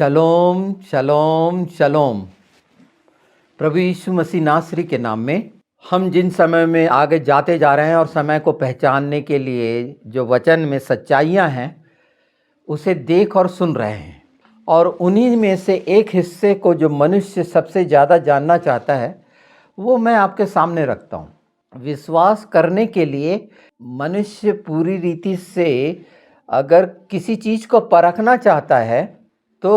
शलोम शलोम शलोम। प्रभु यीशु मसीह नासरी के नाम में हम जिन समय में आगे जाते जा रहे हैं और समय को पहचानने के लिए जो वचन में सच्चाइयाँ हैं उसे देख और सुन रहे हैं, और उन्हीं में से एक हिस्से को जो मनुष्य सबसे ज़्यादा जानना चाहता है वो मैं आपके सामने रखता हूँ। विश्वास करने के लिए मनुष्य पूरी रीति से अगर किसी चीज़ को परखना चाहता है तो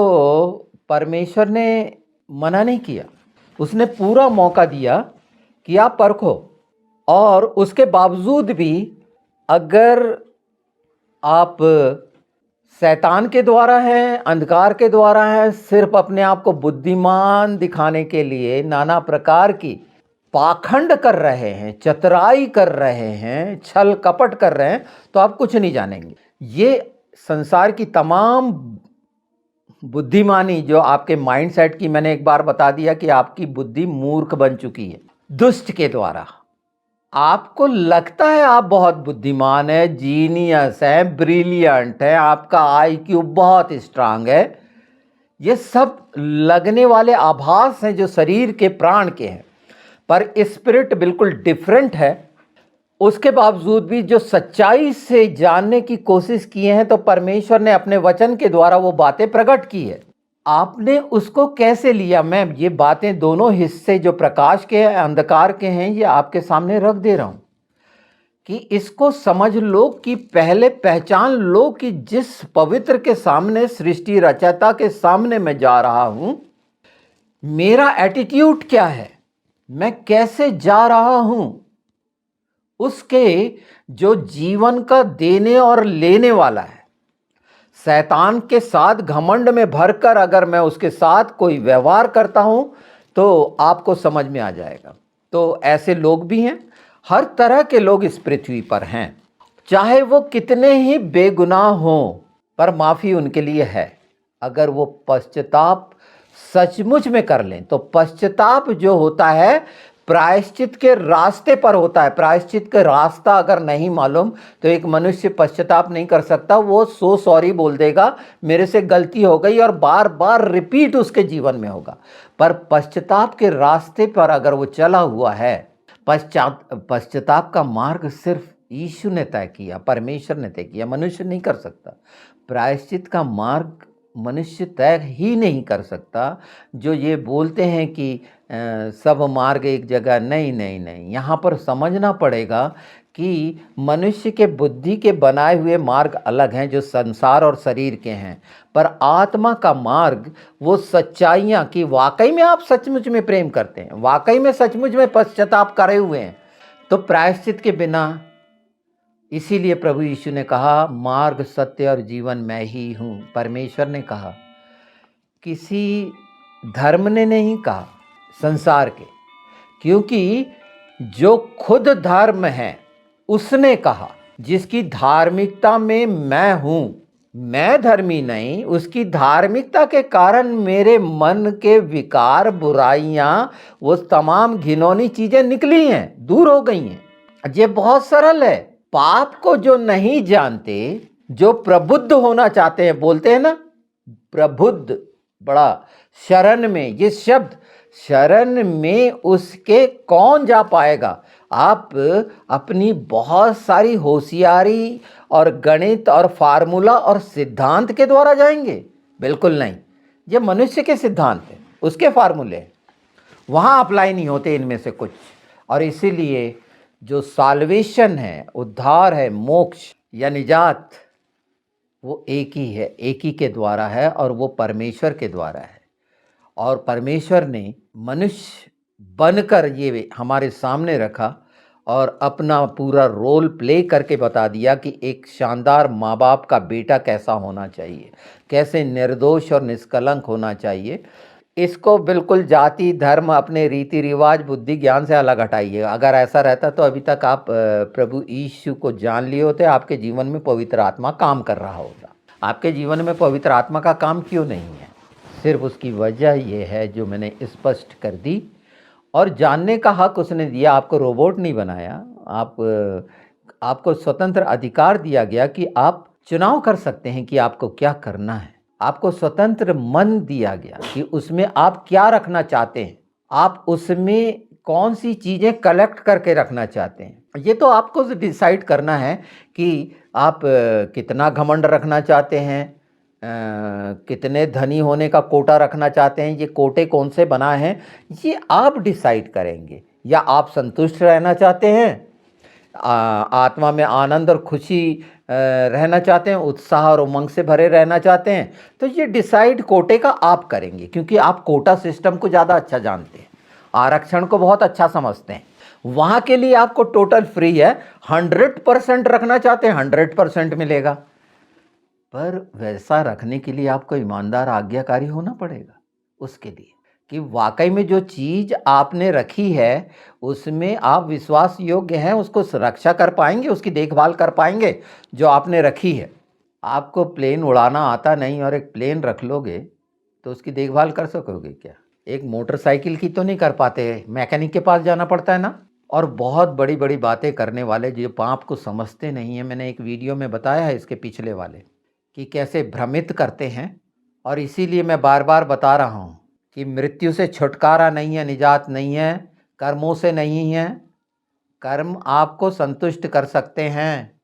परमेश्वर ने मना नहीं किया, उसने पूरा मौका दिया कि आप परखो। और उसके बावजूद भी अगर आप शैतान के द्वारा हैं, अंधकार के द्वारा हैं, सिर्फ अपने आप को बुद्धिमान दिखाने के लिए नाना प्रकार की पाखंड कर रहे हैं, चतुराई कर रहे हैं, छल कपट कर रहे हैं, तो आप कुछ नहीं जानेंगे। ये संसार की तमाम बुद्धिमानी जो आपके माइंडसेट की, मैंने एक बार बता दिया कि आपकी बुद्धि मूर्ख बन चुकी है दुष्ट के द्वारा। आपको लगता है आप बहुत बुद्धिमान है, जीनियस है, ब्रिलियंट है, आपका आईक्यू बहुत स्ट्रांग है। ये सब लगने वाले आभास हैं जो शरीर के प्राण के हैं, पर स्पिरिट बिल्कुल डिफरेंट है। उसके बावजूद भी जो सच्चाई से जानने की कोशिश किए हैं तो परमेश्वर ने अपने वचन के द्वारा वो बातें प्रकट की है। आपने उसको कैसे लिया? मैं ये बातें दोनों हिस्से जो प्रकाश के हैं, अंधकार के हैं, ये आपके सामने रख दे रहा हूं कि इसको समझ लो, कि पहले पहचान लो कि जिस पवित्र के सामने, सृष्टि रचयिता के सामने मैं जा रहा हूं, मेरा एटीट्यूड क्या है, मैं कैसे जा रहा हूं। उसके जो जीवन का देने और लेने वाला है, शैतान के साथ घमंड में भरकर अगर मैं उसके साथ कोई व्यवहार करता हूं तो आपको समझ में आ जाएगा। तो ऐसे लोग भी हैं, हर तरह के लोग इस पृथ्वी पर हैं, चाहे वो कितने ही बेगुनाह हों, पर माफ़ी उनके लिए है अगर वो पश्चाताप सचमुच में कर लें। तो पश्चाताप जो होता है प्रायश्चित के रास्ते पर होता है। प्रायश्चित का रास्ता अगर नहीं मालूम तो एक मनुष्य पश्चाताप नहीं कर सकता। वो सो सॉरी बोल देगा, मेरे से गलती हो गई, और बार बार रिपीट उसके जीवन में होगा। पर पश्चाताप के रास्ते पर अगर वो चला हुआ है, पश्चाताप का मार्ग सिर्फ यीशु ने तय किया, परमेश्वर ने तय किया, मनुष्य नहीं कर सकता। प्रायश्चित का मार्ग मनुष्य तय ही नहीं कर सकता। जो ये बोलते हैं कि सब मार्ग एक जगह, नहीं नहीं नहीं, यहाँ पर समझना पड़ेगा कि मनुष्य के बुद्धि के बनाए हुए मार्ग अलग हैं जो संसार और शरीर के हैं, पर आत्मा का मार्ग वो सच्चाइयाँ कि वाकई में आप सचमुच में प्रेम करते हैं, वाकई में सचमुच में पश्चाताप करे हुए हैं, तो प्रायश्चित के बिना। इसीलिए प्रभु यीशु ने कहा, मार्ग सत्य और जीवन मैं ही हूँ। परमेश्वर ने कहा, किसी धर्म ने नहीं कहा, संसार के, क्योंकि जो खुद धर्म है उसने कहा, जिसकी धार्मिकता में मैं हूँ, मैं धर्मी नहीं, उसकी धार्मिकता के कारण मेरे मन के विकार, बुराइयाँ, वो तमाम घिनौनी चीज़ें निकली हैं, दूर हो गई हैं। ये बहुत सरल है। पाप को जो नहीं जानते, जो प्रबुद्ध होना चाहते हैं, बोलते हैं ना प्रबुद्ध, बड़ा शरण में, ये शब्द शरण में उसके कौन जा पाएगा। आप अपनी बहुत सारी होशियारी और गणित और फार्मूला और सिद्धांत के द्वारा जाएंगे? बिल्कुल नहीं। ये मनुष्य के सिद्धांत है, उसके फार्मूले हैं, वहाँ अप्लाई नहीं होते इनमें से कुछ। और इसीलिए जो साल्वेशन है, उद्धार है, मोक्ष या निजात, वो एक ही है, एक ही के द्वारा है, और वो परमेश्वर के द्वारा है। और परमेश्वर ने मनुष्य बनकर ये हमारे सामने रखा और अपना पूरा रोल प्ले करके बता दिया कि एक शानदार माँ बाप का बेटा कैसा होना चाहिए, कैसे निर्दोष और निष्कलंक होना चाहिए। इसको बिल्कुल जाति, धर्म, अपने रीति रिवाज, बुद्धि ज्ञान से अलग हटाइए। अगर ऐसा रहता तो अभी तक आप प्रभु यीशु को जान लिए होते, आपके जीवन में पवित्र आत्मा काम कर रहा होता। आपके जीवन में पवित्र आत्मा का काम क्यों नहीं है? सिर्फ उसकी वजह यह है जो मैंने स्पष्ट कर दी। और जानने का हक उसने दिया, आपको रोबोट नहीं बनाया। आपको स्वतंत्र अधिकार दिया गया कि आप चुनाव कर सकते हैं कि आपको क्या करना है। आपको स्वतंत्र मन दिया गया कि उसमें आप क्या रखना चाहते हैं, आप उसमें कौन सी चीज़ें कलेक्ट करके रखना चाहते हैं। ये तो आपको डिसाइड करना है कि आप कितना घमंड रखना चाहते हैं, कितने धनी होने का कोटा रखना चाहते हैं, ये कोटे कौन से बनाए हैं, ये आप डिसाइड करेंगे। या आप संतुष्ट रहना चाहते हैं, आत्मा में आनंद और खुशी रहना चाहते हैं, उत्साह और उमंग से भरे रहना चाहते हैं, तो ये डिसाइड कोटे का आप करेंगे, क्योंकि आप कोटा सिस्टम को ज़्यादा अच्छा जानते हैं, आरक्षण को बहुत अच्छा समझते हैं। वहाँ के लिए आपको टोटल फ्री है। 100% रखना चाहते हैं 100% मिलेगा, पर वैसा रखने के लिए आपको ईमानदार आज्ञाकारी होना पड़ेगा उसके लिए, कि वाकई में जो चीज़ आपने रखी है उसमें आप विश्वास योग्य हैं, उसको सुरक्षा कर पाएंगे, उसकी देखभाल कर पाएंगे जो आपने रखी है। आपको प्लेन उड़ाना आता नहीं और एक प्लेन रख लोगे तो उसकी देखभाल कर सकोगे क्या? एक मोटरसाइकिल की तो नहीं कर पाते, मैकेनिक के पास जाना पड़ता है ना। और बहुत बड़ी बड़ी बातें करने वाले जो पाप को समझते नहीं हैं, मैंने एक वीडियो में बताया है इसके पिछले वाले, कि कैसे भ्रमित करते हैं। और इसीलिए मैं बार बार बता रहा हूँ कि मृत्यु से छुटकारा नहीं है, निजात नहीं है, कर्मों से नहीं है। कर्म आपको संतुष्ट कर सकते हैं।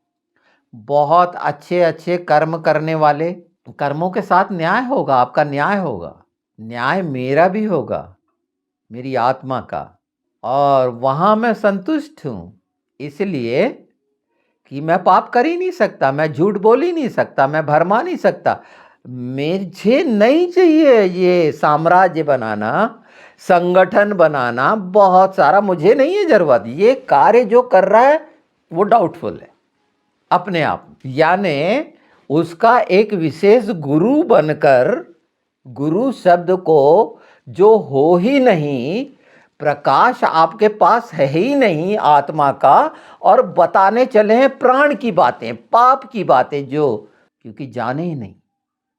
बहुत अच्छे अच्छे कर्म करने वाले, कर्मों के साथ न्याय होगा, आपका न्याय होगा, न्याय मेरा भी होगा, मेरी आत्मा का, और वहाँ मैं संतुष्ट हूँ। इसलिए कि मैं पाप कर ही नहीं सकता, मैं झूठ बोल ही नहीं सकता, मैं भरमा नहीं सकता। मुझे नहीं चाहिए ये साम्राज्य बनाना, संगठन बनाना, बहुत सारा मुझे नहीं है ज़रूरत। ये कार्य जो कर रहा है वो डाउटफुल है अपने आप, यानी उसका एक विशेष गुरु बनकर, गुरु शब्द को जो हो ही नहीं, प्रकाश आपके पास है ही नहीं आत्मा का, और बताने चले हैं प्राण की बातें, पाप की बातें, जो क्योंकि जाने ही नहीं,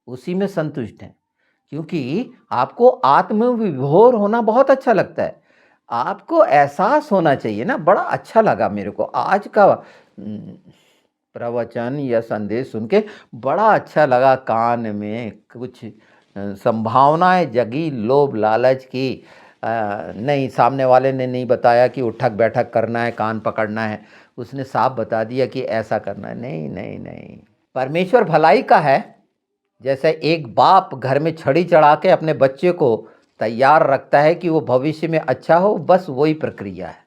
उसी में संतुष्ट हैं। क्योंकि आपको आत्म विभोर होना बहुत अच्छा लगता है, आपको एहसास होना चाहिए ना। बड़ा अच्छा लगा मेरे को आज का प्रवचन या संदेश सुन के, बड़ा अच्छा लगा। कान में कुछ संभावनाएं जगी, लोभ लालच की नहीं, सामने वाले ने नहीं बताया कि उठक बैठक करना है, कान पकड़ना है, उसने साफ बता दिया कि ऐसा करना है। नहीं नहीं नहीं, परमेश्वर भलाई का है। जैसे एक बाप घर में छड़ी चढ़ा के अपने बच्चे को तैयार रखता है कि वो भविष्य में अच्छा हो, बस वही प्रक्रिया है।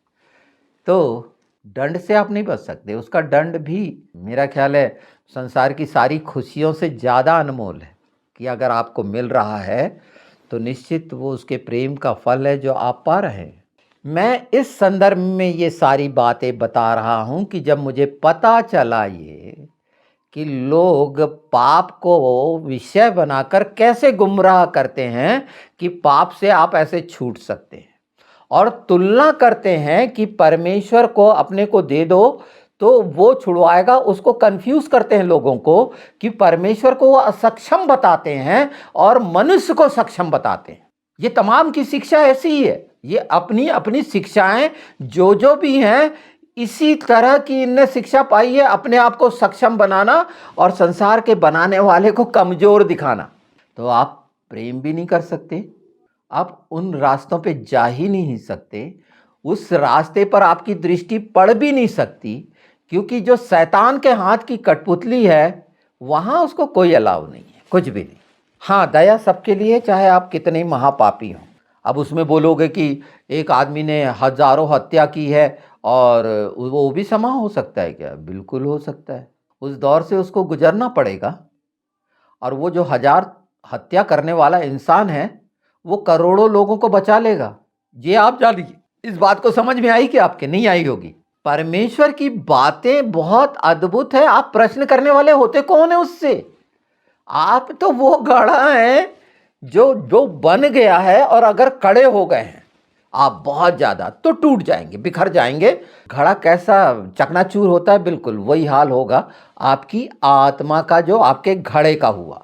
तो दंड से आप नहीं बच सकते, उसका दंड भी मेरा ख्याल है संसार की सारी खुशियों से ज़्यादा अनमोल है, कि अगर आपको मिल रहा है तो निश्चित वो उसके प्रेम का फल है जो आप पा रहे हैं। मैं इस संदर्भ में ये सारी बातें बता रहा हूँ कि जब मुझे पता चला ये कि लोग पाप को विषय बनाकर कैसे गुमराह करते हैं कि पाप से आप ऐसे छूट सकते हैं, और तुलना करते हैं कि परमेश्वर को अपने को दे दो तो वो छुड़वाएगा, उसको कंफ्यूज करते हैं लोगों को कि परमेश्वर को वो असक्षम बताते हैं और मनुष्य को सक्षम बताते हैं। ये तमाम की शिक्षा ऐसी ही है, ये अपनी अपनी शिक्षाएं जो भी हैं, इसी तरह की इनने शिक्षा पाई है, अपने आप को सक्षम बनाना और संसार के बनाने वाले को कमजोर दिखाना। तो आप प्रेम भी नहीं कर सकते, आप उन रास्तों पे जा ही नहीं सकते, उस रास्ते पर आपकी दृष्टि पड़ भी नहीं सकती, क्योंकि जो शैतान के हाथ की कठपुतली है वहाँ उसको कोई अलाव नहीं है, कुछ भी नहीं। हाँ, दया सबके लिए, चाहे आप कितने महापापी हों। अब उसमें बोलोगे कि एक आदमी ने हजारों हत्या की है और वो भी क्षमा हो सकता है क्या? बिल्कुल हो सकता है, उस दौर से उसको गुजरना पड़ेगा। और वो जो 1000 हत्या करने वाला इंसान है वो करोड़ों लोगों को बचा लेगा, ये आप जानिए। इस बात को समझ में आई कि आपके नहीं आई होगी। परमेश्वर की बातें बहुत अद्भुत है। आप प्रश्न करने वाले होते कौन है उससे? आप तो वो घड़ा है जो जो बन गया है, और अगर कड़े हो गए हैं आप बहुत ज़्यादा तो टूट जाएंगे, बिखर जाएंगे। घड़ा कैसा चकनाचूर होता है, बिल्कुल वही हाल होगा आपकी आत्मा का, जो आपके घड़े का हुआ।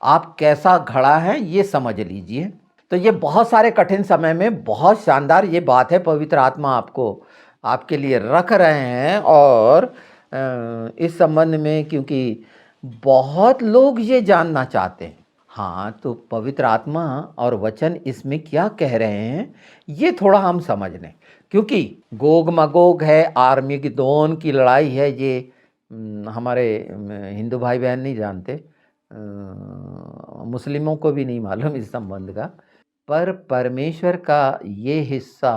आप कैसा घड़ा है ये समझ लीजिए। तो ये बहुत सारे कठिन समय में बहुत शानदार ये बात है, पवित्र आत्मा आपको आपके लिए रख रहे हैं। और इस संबंध में क्योंकि बहुत लोग ये जानना चाहते हैं, हाँ, तो पवित्र आत्मा और वचन इसमें क्या कह रहे हैं, ये थोड़ा हम समझ लें। क्योंकि गोग मगोग है, आर्मिगेदोन की लड़ाई है, ये हमारे हिंदू भाई बहन नहीं जानते, मुस्लिमों को भी नहीं मालूम इस संबंध का। पर परमेश्वर का ये हिस्सा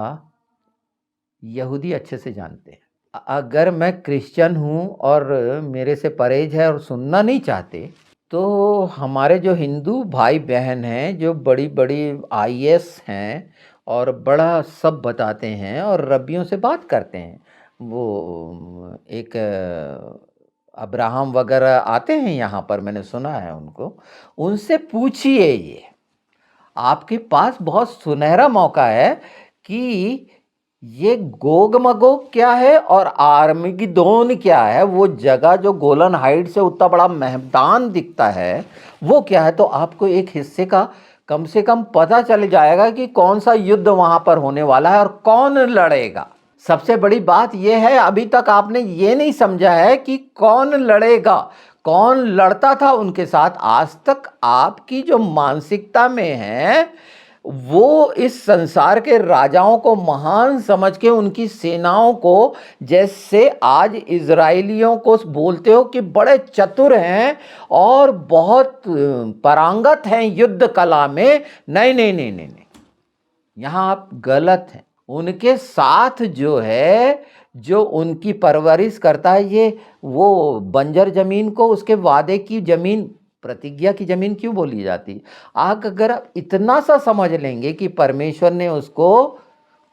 यहूदी अच्छे से जानते हैं। अगर मैं क्रिश्चियन हूँ और मेरे से परहेज है और सुनना नहीं चाहते, तो हमारे जो हिंदू भाई बहन हैं, जो बड़ी बड़ी आईएएस हैं और बड़ा सब बताते हैं और रब्बियों से बात करते हैं, वो एक अब्राहम वगैरह आते हैं यहाँ पर, मैंने सुना है उनको, उनसे पूछिए। ये आपके पास बहुत सुनहरा मौका है कि ये गोग मगोग क्या है और आर्मगिदोन क्या है, वो जगह जो गोलन हाइट से उतना बड़ा मैदान दिखता है वो क्या है, तो आपको एक हिस्से का कम से कम पता चल जाएगा कि कौन सा युद्ध वहां पर होने वाला है और कौन लड़ेगा। सबसे बड़ी बात यह है, अभी तक आपने ये नहीं समझा है कि कौन लड़ेगा, कौन लड़ता था उनके साथ। आज तक आपकी जो मानसिकता में है, वो इस संसार के राजाओं को महान समझ के उनकी सेनाओं को, जैसे आज इजराइलियों को बोलते हो कि बड़े चतुर हैं और बहुत पारंगत हैं युद्ध कला में, नहीं नहीं नहीं नहीं नहीं, यहाँ आप गलत हैं। उनके साथ जो है, जो उनकी परवरिश करता है, ये वो बंजर जमीन को उसके वादे की जमीन, प्रतिज्ञा की जमीन क्यों बोली जाती है? आग अगर आप इतना सा समझ लेंगे कि परमेश्वर ने उसको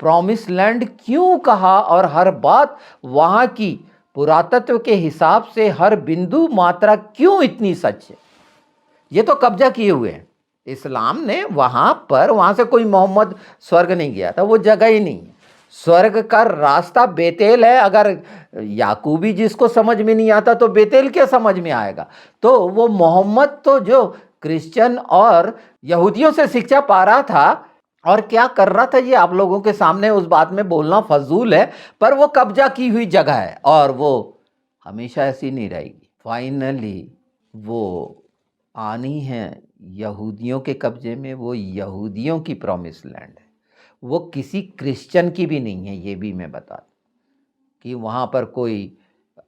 प्रॉमिस लैंड क्यों कहा और हर बात वहां की पुरातत्व के हिसाब से हर बिंदु मात्रा क्यों इतनी सच है। ये तो कब्जा किए हुए हैं इस्लाम ने वहां पर, वहां से कोई मोहम्मद स्वर्ग नहीं गया था, वो जगह ही नहीं है। स्वर्ग का रास्ता बेतेल है। अगर याकूबी जिसको समझ में नहीं आता तो बेतेल क्या समझ में आएगा। तो वो मोहम्मद तो जो क्रिश्चियन और यहूदियों से शिक्षा पा रहा था और क्या कर रहा था, ये आप लोगों के सामने उस बात में बोलना फजूल है, पर वो कब्जा की हुई जगह है और वो हमेशा ऐसी नहीं रहेगी। फाइनली वो आनी है यहूदियों के कब्जे में, वो यहूदियों की प्रॉमिस लैंड है, वो किसी क्रिश्चियन की भी नहीं है। ये भी मैं बता दूं कि वहाँ पर कोई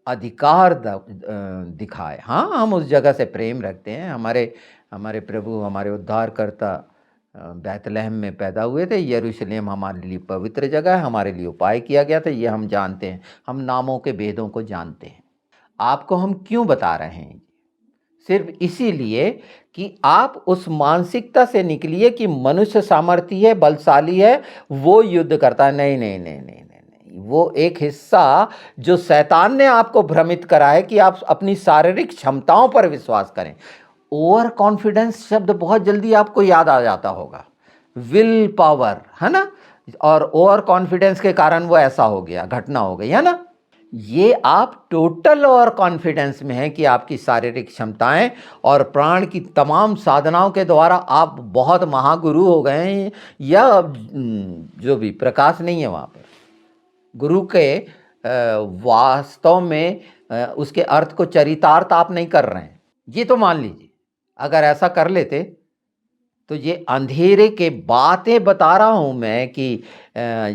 अधिकार दिखाए। हाँ, हम उस जगह से प्रेम रखते हैं। हमारे प्रभु, हमारे उद्धारकर्ता बैतलहम में पैदा हुए थे। यरूशलेम हमारे लिए पवित्र जगह है, हमारे लिए उपाय किया गया था, ये हम जानते हैं। हम नामों के भेदों को जानते हैं। आपको हम क्यों बता रहे हैं? सिर्फ इसीलिए कि आप उस मानसिकता से निकलिए कि मनुष्य सामर्थी है, बलशाली है, वो युद्ध करता है। नहीं नहीं नहीं नहीं नहीं नहीं, वो एक हिस्सा जो शैतान ने आपको भ्रमित करा है कि आप अपनी शारीरिक क्षमताओं पर विश्वास करें। ओवर कॉन्फिडेंस शब्द बहुत जल्दी आपको याद आ जाता होगा, विल पावर, है ना। और ओवर कॉन्फिडेंस के कारण वो ऐसा हो गया, घटना हो गई, है ना। ये आप टोटल और कॉन्फिडेंस में हैं कि आपकी शारीरिक क्षमताएं और प्राण की तमाम साधनाओं के द्वारा आप बहुत महागुरु हो गए हैं, या जो भी प्रकाश नहीं है वहाँ पर गुरु के वास्तव में उसके अर्थ को चरितार्थ आप नहीं कर रहे हैं। ये तो मान लीजिए, अगर ऐसा कर लेते तो ये अंधेरे के बातें बता रहा हूँ मैं कि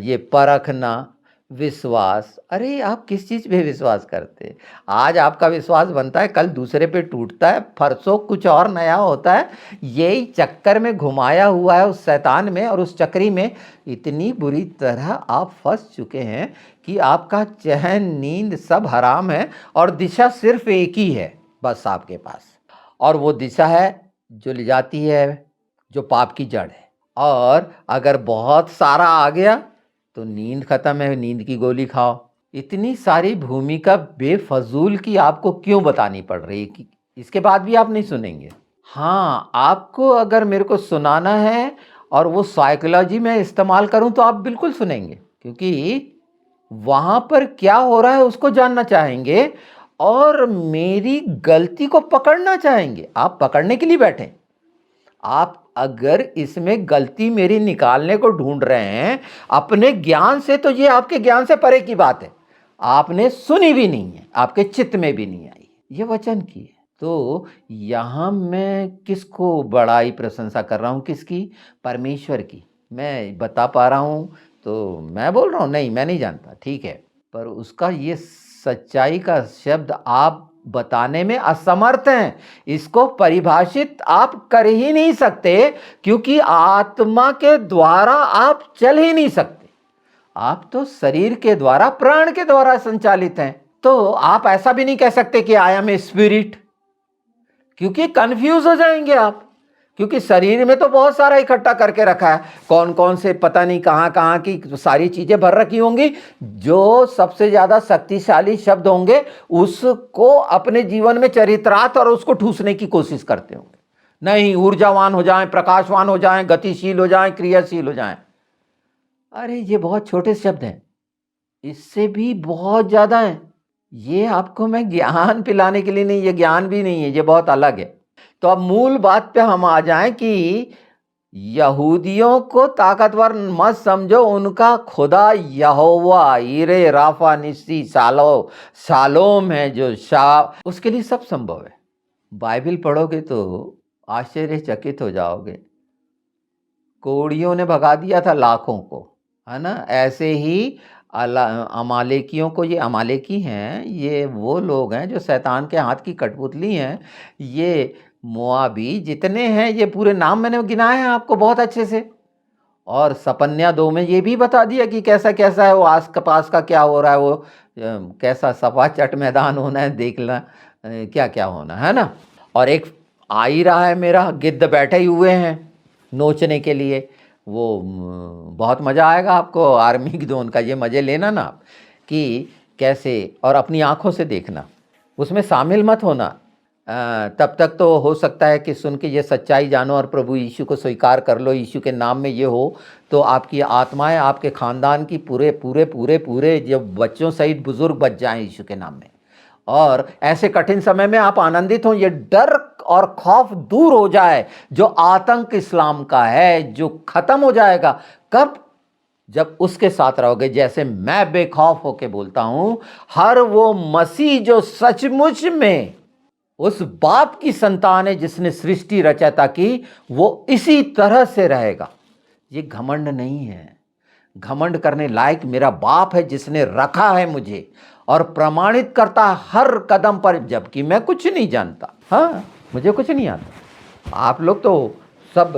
ये परखना, विश्वास, अरे आप किस चीज़ पे विश्वास करते? आज आपका विश्वास बनता है, कल दूसरे पे टूटता है, परसों कुछ और नया होता है। यही चक्कर में घुमाया हुआ है उस शैतान में, और उस चक्री में इतनी बुरी तरह आप फंस चुके हैं कि आपका चैन, नींद सब हराम है और दिशा सिर्फ एक ही है बस आपके पास, और वो दिशा है जो ले जाती है जो पाप की जड़ है। और अगर बहुत सारा आ गया तो नींद खत्म है, नींद की गोली खाओ। इतनी सारी भूमिका बेफजूल की आपको क्यों बतानी पड़ रही है कि इसके बाद भी आप नहीं सुनेंगे? हाँ, आपको अगर मेरे को सुनाना है और वो साइकोलॉजी में इस्तेमाल करूं तो आप बिल्कुल सुनेंगे, क्योंकि वहां पर क्या हो रहा है उसको जानना चाहेंगे और मेरी गलती को पकड़ना चाहेंगे। आप पकड़ने के लिए बैठे। आप अगर इसमें गलती मेरी निकालने को ढूंढ रहे हैं अपने ज्ञान से, तो ये आपके ज्ञान से परे की बात है। आपने सुनी भी नहीं है, आपके चित्त में भी नहीं आई। ये वचन की है। तो यहाँ मैं किसको बड़ाई प्रशंसा कर रहा हूँ, किसकी? परमेश्वर की। मैं बता पा रहा हूँ तो मैं बोल रहा हूँ, नहीं मैं नहीं जानता, ठीक है, पर उसका ये सच्चाई का शब्द आप बताने में असमर्थ हैं। इसको परिभाषित आप कर ही नहीं सकते, क्योंकि आत्मा के द्वारा आप चल ही नहीं सकते। आप तो शरीर के द्वारा, प्राण के द्वारा संचालित हैं। तो आप ऐसा भी नहीं कह सकते कि आई एम ए स्पिरिट, क्योंकि कंफ्यूज हो जाएंगे आप। क्योंकि शरीर में तो बहुत सारा इकट्ठा करके रखा है, कौन कौन से पता नहीं कहां कहां की सारी चीजें भर रखी होंगी। जो सबसे ज्यादा शक्तिशाली शब्द होंगे उसको अपने जीवन में चरित्रार्थ और उसको ठूसने की कोशिश करते होंगे। नहीं, ऊर्जावान हो जाएं, प्रकाशवान हो जाएं, गतिशील हो जाएं, क्रियाशील हो जाएं। अरे ये बहुत छोटे शब्द हैं, इससे भी बहुत ज्यादा है। ये आपको मैं ज्ञान पिलाने के लिए नहीं, ये ज्ञान भी नहीं है, ये बहुत अलग है। तो अब मूल बात पे हम आ जाएं कि यहूदियों को ताकतवर मत समझो, उनका खुदा यहोवा ईरे राफा निस्सी शालोम है, जो उसके लिए सब संभव है। बाइबल पढ़ोगे तो आश्चर्यचकित हो जाओगे। कोड़ियों ने भगा दिया था लाखों को, है ना। ऐसे ही अमालेकियों को, ये अमालेकी हैं, ये वो लोग हैं जो शैतान के हाथ की कठपुतली हैं। ये मोआबी जितने हैं, ये पूरे नाम मैंने गिनाए हैं आपको बहुत अच्छे से। और सपन्या 2 में ये भी बता दिया कि कैसा कैसा है वो, आस पास का क्या हो रहा है, वो कैसा सफा चट मैदान होना है, देखना क्या क्या होना है ना। और एक आ ही रहा है मेरा, गिद्ध बैठे ही हुए हैं नोचने के लिए। वो बहुत मज़ा आएगा आपको, आर्मीगेडोन का ये मज़े लेना ना आप, कि कैसे, और अपनी आँखों से देखना, उसमें शामिल मत होना। तब तक तो हो सकता है कि सुन के ये सच्चाई जानो और प्रभु यीशु को स्वीकार कर लो, यीशु के नाम में ये हो, तो आपकी आत्माएं, आपके ख़ानदान की पूरे पूरे पूरे पूरे जो बच्चों सहित बुज़ुर्ग बच जाएं यीशु के नाम में। और ऐसे कठिन समय में आप आनंदित हों, ये डर और खौफ दूर हो जाए जो आतंक इस्लाम का है, जो खत्म हो जाएगा। कब? जब उसके साथ रहोगे। जैसे मैं बेखौफ होके बोलता हूं, हर वो मसीह जो सचमुच में उस बाप की संतान है जिसने सृष्टि रचयिता की, वो इसी तरह से रहेगा। ये घमंड नहीं है। घमंड करने लायक मेरा बाप है जिसने रखा है मुझे और प्रमाणित करता है हर कदम पर, जबकि मैं कुछ नहीं जानता। हाँ, मुझे कुछ नहीं आता। आप लोग तो सब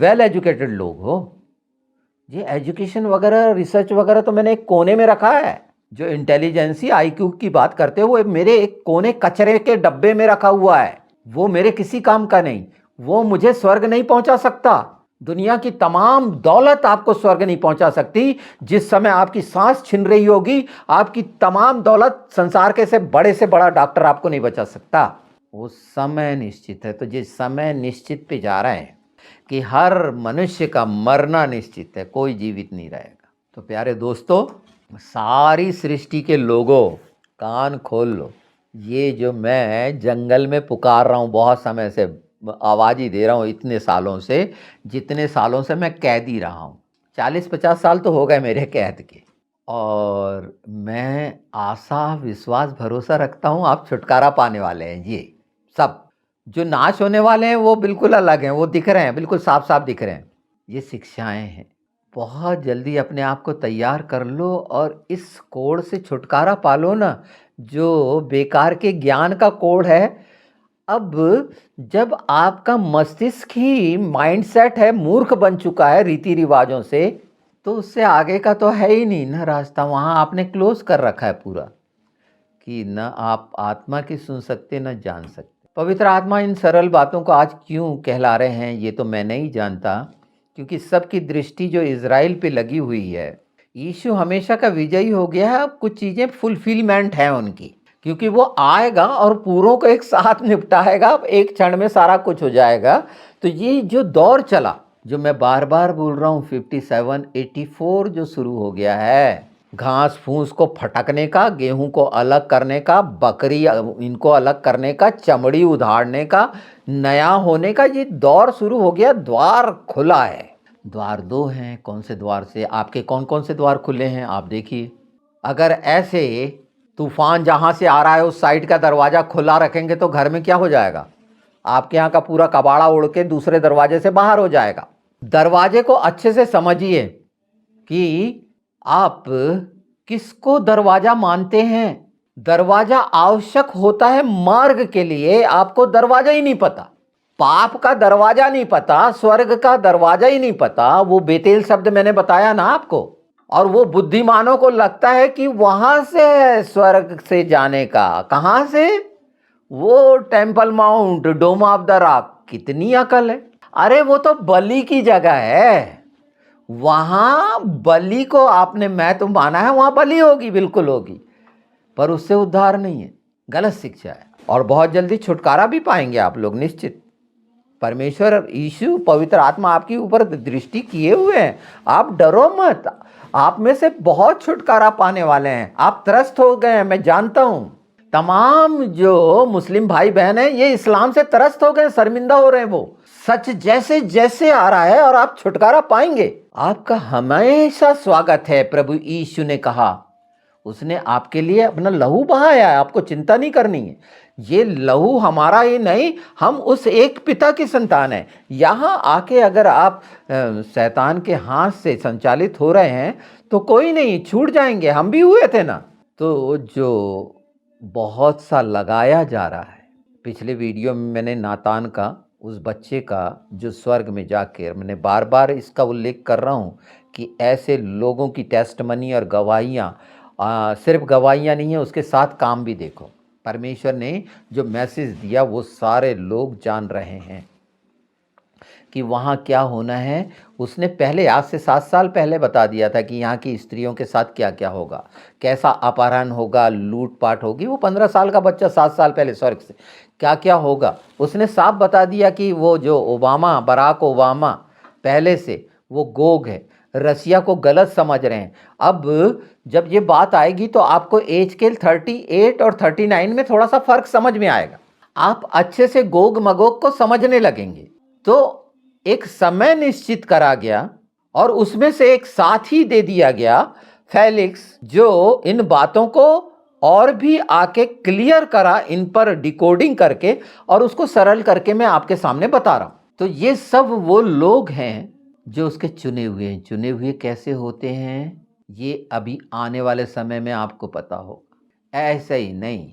वेल एजुकेटेड लोग हो। ये एजुकेशन वगैरह, रिसर्च वगैरह तो मैंने एक कोने में रखा है। जो इंटेलिजेंसी आईक्यू की बात करते हो, वो मेरे एक कोने कचरे के डब्बे में रखा हुआ है। वो मेरे किसी काम का नहीं, वो मुझे स्वर्ग नहीं पहुंचा सकता। दुनिया की तमाम दौलत आपको स्वर्ग नहीं पहुंचा सकती। जिस समय आपकी सांस छिन रही होगी, आपकी तमाम दौलत, संसार के से बड़ा डॉक्टर आपको नहीं बचा सकता। वो समय निश्चित है। तो जिस समय निश्चित पे जा रहे हैं कि हर मनुष्य का मरना निश्चित है, कोई जीवित नहीं रहेगा। तो प्यारे दोस्तों, सारी सृष्टि के लोगों, कान खोल लो। ये जो मैं जंगल में पुकार रहा हूँ, बहुत समय से आवाज़ ही दे रहा हूँ, इतने सालों से, जितने सालों से मैं कैदी रहा हूँ, 40-50 साल तो हो गए मेरे कैद के। और मैं आशा, विश्वास, भरोसा रखता हूँ आप छुटकारा पाने वाले हैं। ये सब जो नाश होने वाले हैं वो बिल्कुल अलग हैं, वो दिख रहे हैं, बिल्कुल साफ साफ दिख रहे हैं। ये शिक्षाएं हैं। बहुत जल्दी अपने आप को तैयार कर लो और इस कोड़ से छुटकारा पालो ना, जो बेकार के ज्ञान का कोड़ है। अब जब आपका मस्तिष्क ही माइंडसेट है, मूर्ख बन चुका है रीति रिवाजों से, तो उससे आगे का तो है ही नहीं ना रास्ता। वहाँ आपने क्लोज कर रखा है पूरा, कि न आप आत्मा की सुन सकते न जान सकते। पवित्र आत्मा इन सरल बातों को आज क्यों कहला रहे हैं ये तो मैं नहीं जानता, क्योंकि सबकी दृष्टि जो इज़राइल पे लगी हुई है। यीशु हमेशा का विजयी हो गया है, अब कुछ चीज़ें फुलफिलमेंट हैं उनकी, क्योंकि वो आएगा और पूरों को एक साथ निपटाएगा, एक क्षण में सारा कुछ हो जाएगा। तो ये जो दौर चला, जो मैं बार बार बोल रहा हूँ, 57-84 जो शुरू हो गया है, घास फूस को फटकने का, गेहूं को अलग करने का, बकरी इनको अलग करने का, चमड़ी उधाड़ने का, नया होने का, ये दौर शुरू हो गया। द्वार खुला है। द्वार 2 हैं। कौन से द्वार से? आपके कौन कौन से द्वार खुले हैं आप देखिए। अगर ऐसे तूफान जहाँ से आ रहा है उस साइड का दरवाज़ा खुला रखेंगे तो घर में क्या हो जाएगा, आपके यहाँ का पूरा कबाड़ा उड़ के दूसरे दरवाजे से बाहर हो जाएगा। दरवाजे को अच्छे से समझिए कि आप किसको दरवाजा मानते हैं। दरवाजा आवश्यक होता है मार्ग के लिए, आपको दरवाजा ही नहीं पता, पाप का दरवाजा नहीं पता, स्वर्ग का दरवाजा ही नहीं पता। वो बेतेल शब्द मैंने बताया ना आपको, और वो बुद्धिमानों को लगता है कि वहां से है स्वर्ग से जाने का। कहां से? वो Temple Mount, Dome of the Rock. कितनी अकल है! अरे वो तो बलि की जगह है, वहां बलि को आपने मैं तो माना है, वहां बलि होगी, बिल्कुल होगी, पर उससे उद्धार नहीं है, गलत शिक्षा है। और बहुत जल्दी छुटकारा भी पाएंगे आप लोग, निश्चित। परमेश्वर यीशु पवित्र आत्मा आपके ऊपर दृष्टि किए हुए हैं, आप डरो मत। आप में से बहुत छुटकारा पाने वाले हैं। आप त्रस्त हो गए हैं, मैं जानता हूं। तमाम जो मुस्लिम भाई बहन हैं ये इस्लाम से त्रस्त हो गए, शर्मिंदा हो रहे हैं। वो सच जैसे जैसे आ रहा है और आप छुटकारा पाएंगे। आपका हमेशा स्वागत है, प्रभु यीशु ने कहा। उसने आपके लिए अपना लहू बहाया है, आपको चिंता नहीं करनी है। ये लहू हमारा ही नहीं, हम उस एक पिता की संतान हैं। यहाँ आके अगर आप शैतान के हाथ से संचालित हो रहे हैं तो कोई नहीं, छूट जाएंगे, हम भी हुए थे ना। तो जो बहुत सा लगाया जा रहा है, पिछले वीडियो में मैंने नातान का, उस बच्चे का जो स्वर्ग में जाकर, मैंने बार बार इसका उल्लेख कर रहा हूँ कि ऐसे लोगों की टेस्टमनी और गवाहियाँ, सिर्फ गवाहियाँ नहीं है, उसके साथ काम भी देखो। परमेश्वर ने जो मैसेज दिया वो सारे लोग जान रहे हैं कि वहाँ क्या होना है। उसने पहले, आज से 7 साल पहले बता दिया था कि यहाँ की स्त्रियों के साथ क्या क्या होगा, कैसा अपहरण होगा, लूटपाट होगी। वो 15 साल का बच्चा 7 साल पहले स्वर्ग से क्या क्या होगा उसने साफ बता दिया कि वो जो ओबामा, बराक ओबामा, पहले से वो गोग है। रसिया को गलत समझ रहे हैं। अब जब ये बात आएगी तो आपको एज स्केल 38 और 39 में थोड़ा सा फर्क समझ में आएगा। आप अच्छे से गोग मगोग को समझने लगेंगे। तो एक समय निश्चित करा गया और उसमें से एक साथी दे दिया गया, फेलिक्स, जो इन बातों को और भी आके क्लियर करा, इन पर डिकोडिंग करके, और उसको सरल करके मैं आपके सामने बता रहा हूं। तो ये सब वो लोग हैं जो उसके चुने हुए हैं। चुने हुए कैसे होते हैं ये अभी आने वाले समय में आपको पता होगा। ऐसे ही नहीं,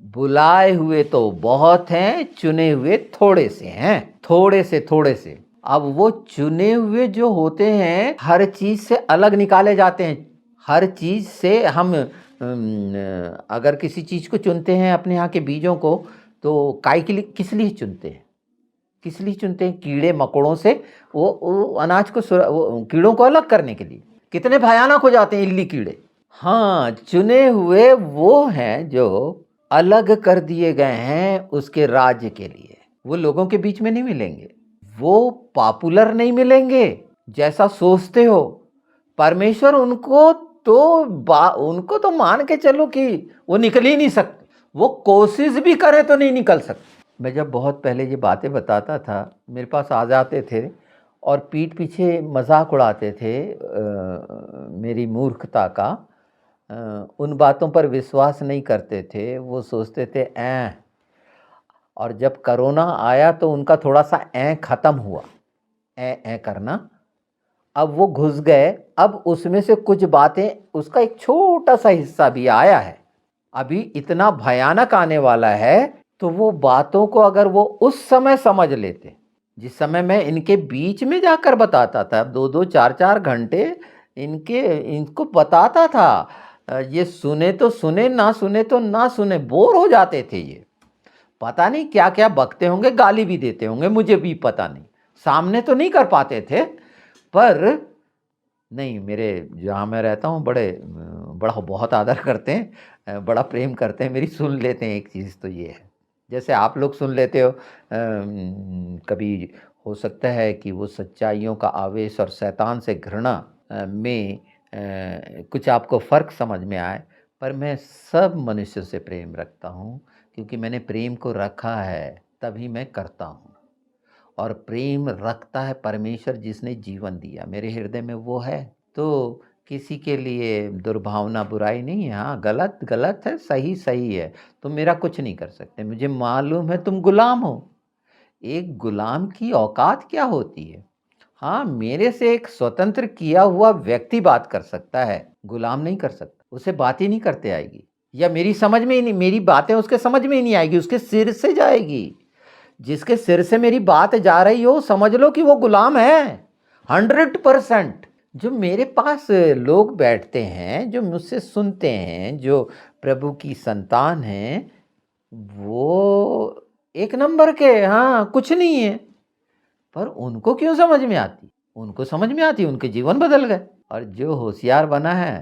बुलाए हुए तो बहुत हैं, चुने हुए थोड़े से हैं, थोड़े से थोड़े से। अब वो चुने हुए जो होते हैं हर चीज से अलग निकाले जाते हैं। हर चीज से हम अगर किसी चीज को चुनते हैं, अपने यहाँ के बीजों को, तो काय के लिए, किस लिए चुनते हैं? किस लिए चुनते हैं? कीड़े मकोड़ों से वो अनाज को, वो कीड़ों को अलग करने के लिए। कितने भयानक हो जाते हैं इल्ली कीड़े। हाँ, चुने हुए वो हैं जो अलग कर दिए गए हैं उसके राज्य के लिए। वो लोगों के बीच में नहीं मिलेंगे, वो पॉपुलर नहीं मिलेंगे जैसा सोचते हो। परमेश्वर उनको तो उनको तो मान के चलो कि वो निकल ही नहीं सकते, वो कोशिश भी करे तो नहीं निकल सकते। मैं जब बहुत पहले ये बातें बताता था, मेरे पास आ जाते थे और पीठ पीछे मजाक उड़ाते थे मेरी मूर्खता का। उन बातों पर विश्वास नहीं करते थे, वो सोचते थे ऐ। और जब कोरोना आया तो उनका थोड़ा सा ऐ खत्म हुआ, ऐ करना। अब वो घुस गए, अब उसमें से कुछ बातें, उसका एक छोटा सा हिस्सा भी आया है। अभी इतना भयानक आने वाला है, तो वो बातों को अगर वो उस समय समझ लेते, जिस समय मैं इनके बीच में जाकर बताता था, 2-2 4-4 घंटे इनको बताता था, ये सुने तो सुने, ना सुने तो ना सुने, बोर हो जाते थे ये। पता नहीं क्या क्या बकते होंगे, गाली भी देते होंगे, मुझे भी पता नहीं, सामने तो नहीं कर पाते थे। पर नहीं, मेरे जहाँ मैं रहता हूँ बड़ा बहुत आदर करते हैं, बड़ा प्रेम करते हैं, मेरी सुन लेते हैं। एक चीज़ तो ये है, जैसे आप लोग सुन लेते हो, कभी हो सकता है कि वो सच्चाइयों का आवेश और शैतान से घृणा में कुछ आपको फ़र्क समझ में आए, पर मैं सब मनुष्यों से प्रेम रखता हूँ, क्योंकि मैंने प्रेम को रखा है तभी मैं करता हूँ। और प्रेम रखता है परमेश्वर जिसने जीवन दिया, मेरे हृदय में वो है। तो किसी के लिए दुर्भावना बुराई नहीं है। हाँ, गलत गलत है, सही सही है। तुम मेरा कुछ नहीं कर सकते, मुझे मालूम है तुम गुलाम हो। एक गुलाम की औकात क्या होती है? हाँ, मेरे से एक स्वतंत्र किया हुआ व्यक्ति बात कर सकता है, गुलाम नहीं कर सकता। उसे बात ही नहीं करते आएगी, या मेरी समझ में ही नहीं, मेरी बातें उसके समझ में ही नहीं आएगी, उसके सिर से जाएगी। जिसके सिर से मेरी बात जा रही हो, समझ लो कि वो गुलाम है 100%। जो मेरे पास लोग बैठते हैं, जो मुझसे सुनते हैं, जो प्रभु की संतान हैं, वो एक नंबर के, हाँ, कुछ नहीं है। पर उनको क्यों समझ में आती? उनको समझ में आती, उनके जीवन बदल गए। और जो होशियार बना है,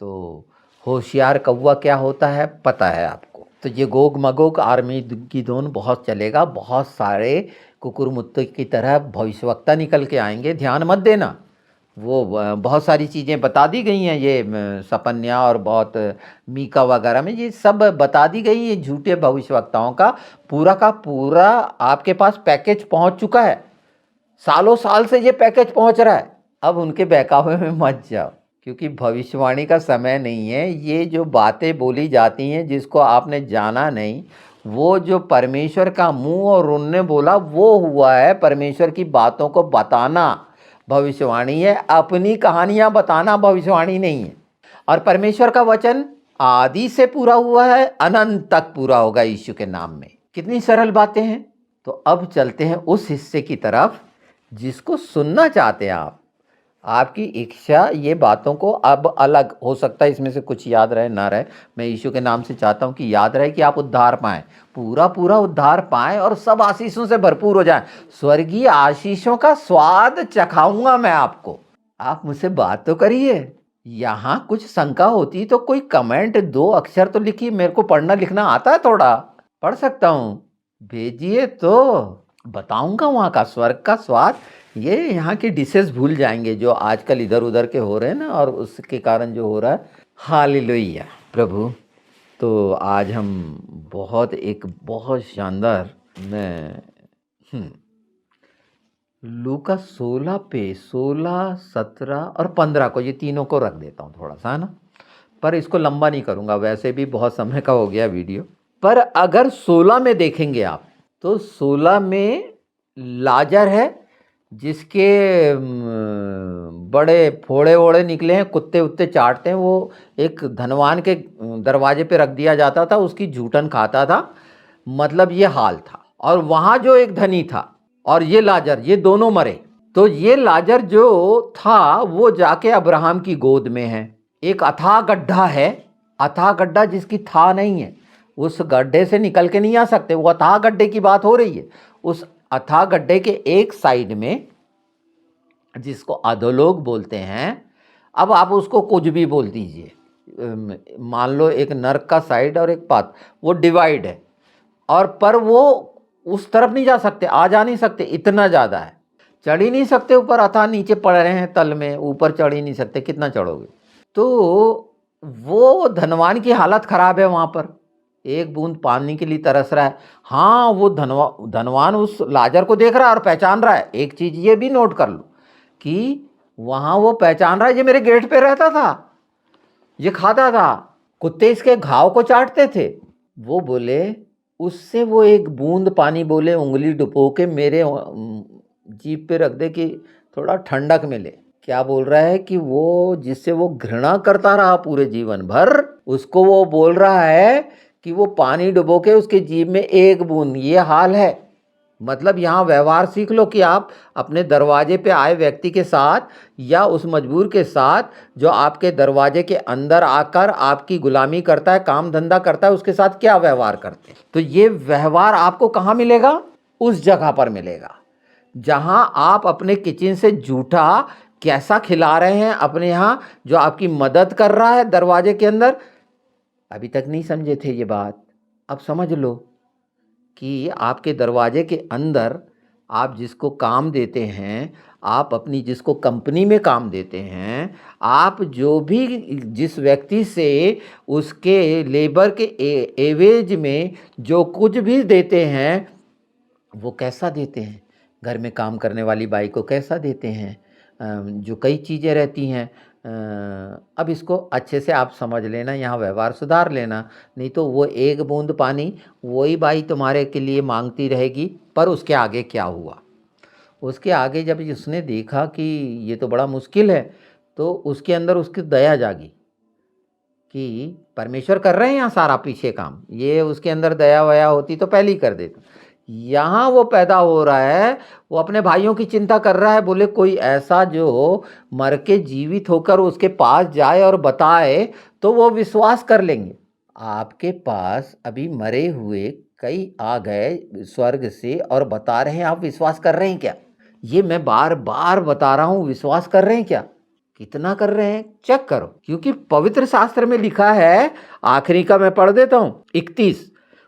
तो होशियार कौवा क्या होता है पता है आपको। तो ये गोग मगोग आर्मी की दोन बहुत चलेगा, बहुत सारे कुकुरमुत्ते की तरह भविष्यवक्ता निकल के आएंगे, ध्यान मत देना। वो बहुत सारी चीज़ें बता दी गई हैं, ये सपन्या और बहुत मीका वगैरह में ये सब बता दी गई है। झूठे भविष्यवक्ताओं का पूरा आपके पास पैकेज पहुंच चुका है, सालों साल से ये पैकेज पहुंच रहा है। अब उनके बहकावे में मत जाओ, क्योंकि भविष्यवाणी का समय नहीं है। ये जो बातें बोली जाती हैं जिसको आपने जाना नहीं, वो जो परमेश्वर का मुंह और उनने बोला वो हुआ है। परमेश्वर की बातों को बताना भविष्यवाणी है, अपनी कहानियां बताना भविष्यवाणी नहीं है। और परमेश्वर का वचन आदि से पूरा हुआ है, अनंत तक पूरा होगा यीशु के नाम में। कितनी सरल बातें हैं। तो अब चलते हैं उस हिस्से की तरफ जिसको सुनना चाहते हैं आप। आपकी इच्छा ये बातों को अब अलग हो सकता है, इसमें से कुछ याद रहे ना रहे। मैं यीशु के नाम से चाहता हूँ कि याद रहे, कि आप उद्धार पाएं, पूरा पूरा उद्धार पाएं और सब आशीषों से भरपूर हो जाएं। स्वर्गीय आशीषों का स्वाद चखाऊंगा मैं आपको। आप मुझसे बात तो करिए। यहाँ कुछ शंका होती तो कोई कमेंट 2 अक्षर तो लिखिए, मेरे को पढ़ना लिखना आता है, थोड़ा पढ़ सकता हूँ, भेजिए तो बताऊंगा वहाँ का स्वर्ग का स्वाद। ये यहाँ की डिशेस भूल जाएंगे जो आजकल इधर उधर के हो रहे हैं ना, और उसके कारण जो हो रहा है। हालेलुया प्रभु। तो आज हम एक बहुत शानदार, मैं लूका 16 पे 16, 17 और 15 को, ये तीनों को रख देता हूँ थोड़ा सा, है ना। पर इसको लंबा नहीं करूँगा, वैसे भी बहुत समय का हो गया वीडियो। पर अगर 16 में देखेंगे आप, तो 16 में लाजर है जिसके बड़े फोड़े वोड़े निकले हैं, कुत्ते उत्ते चाटते हैं। वो एक धनवान के दरवाजे पे रख दिया जाता था, उसकी जूठन खाता था, मतलब ये हाल था। और वहाँ जो एक धनी था और ये लाजर, ये दोनों मरे। तो ये लाजर जो था वो जाके अब्राहम की गोद में है। एक अथाह गड्ढा है, अथाह गड्ढा जिसकी था नहीं है, उस गड्ढे से निकल के नहीं आ सकते, वो अथाह गड्ढे की बात हो रही है। उस अथाह गड्ढे के एक साइड में, जिसको अधोलोक बोलते हैं, अब आप उसको कुछ भी बोल दीजिए, मान लो एक नरक का साइड और एक पात, वो डिवाइड है। और पर वो उस तरफ नहीं जा सकते, आ जा नहीं सकते, इतना ज़्यादा है। चढ़ ही नहीं सकते ऊपर, अथाह नीचे पड़ रहे हैं तल में, ऊपर चढ़ ही नहीं सकते, कितना चढ़ोगे। तो वो धनवान की हालत खराब है, वहाँ पर एक बूंद पानी के लिए तरस रहा है। हाँ, वो धनवान उस लाजर को देख रहा है और पहचान रहा है। एक चीज़ ये भी नोट कर लो कि वहाँ वो पहचान रहा है, ये मेरे गेट पे रहता था, ये खाता था, कुत्ते इसके घाव को चाटते थे। वो बोले, उससे वो एक बूंद पानी बोले, उंगली डुबो के मेरे जीभ पे रख दे कि थोड़ा ठंडक मिले। क्या बोल रहा है कि वो जिससे वो घृणा करता रहा पूरे जीवन भर, उसको वो बोल रहा है कि वो पानी डुबो के उसके जीभ में एक बूंद, ये हाल है। मतलब यहाँ व्यवहार सीख लो कि आप अपने दरवाजे पे आए व्यक्ति के साथ, या उस मजबूर के साथ जो आपके दरवाजे के अंदर आकर आपकी गुलामी करता है, काम धंधा करता है, उसके साथ क्या व्यवहार करते हैं। तो ये व्यवहार आपको कहाँ मिलेगा? उस जगह पर मिलेगा जहाँ आप अपने किचन से जूठा कैसा खिला रहे हैं अपने यहाँ, जो आपकी मदद कर रहा है दरवाजे के अंदर। अभी तक नहीं समझे थे ये बात, अब समझ लो कि आपके दरवाजे के अंदर आप जिसको काम देते हैं, आप अपनी जिसको कंपनी में काम देते हैं, आप जो भी जिस व्यक्ति से उसके लेबर के एवेज में जो कुछ भी देते हैं, वो कैसा देते हैं। घर में काम करने वाली बाई को कैसा देते हैं, जो कई चीज़ें रहती हैं, अब इसको अच्छे से आप समझ लेना, यहाँ व्यवहार सुधार लेना, नहीं तो वो एक बूंद पानी वही बाई तुम्हारे के लिए मांगती रहेगी। पर उसके आगे क्या हुआ, उसके आगे जब उसने देखा कि ये तो बड़ा मुश्किल है, तो उसके अंदर उसकी दया जागी कि परमेश्वर कर रहे हैं यहाँ सारा पीछे काम, ये उसके अंदर दया वया होती तो पहले ही कर देता। यहाँ वो पैदा हो रहा है, वो अपने भाइयों की चिंता कर रहा है। बोले कोई ऐसा जो मर के जीवित होकर उसके पास जाए और बताए तो वो विश्वास कर लेंगे। आपके पास अभी मरे हुए कई आ गए स्वर्ग से और बता रहे हैं, आप विश्वास कर रहे हैं क्या? ये मैं बार बार बता रहा हूँ, विश्वास कर रहे हैं क्या? कितना कर रहे हैं चेक करो, क्योंकि पवित्र शास्त्र में लिखा है, आखिरी का मैं पढ़ देता हूं 31।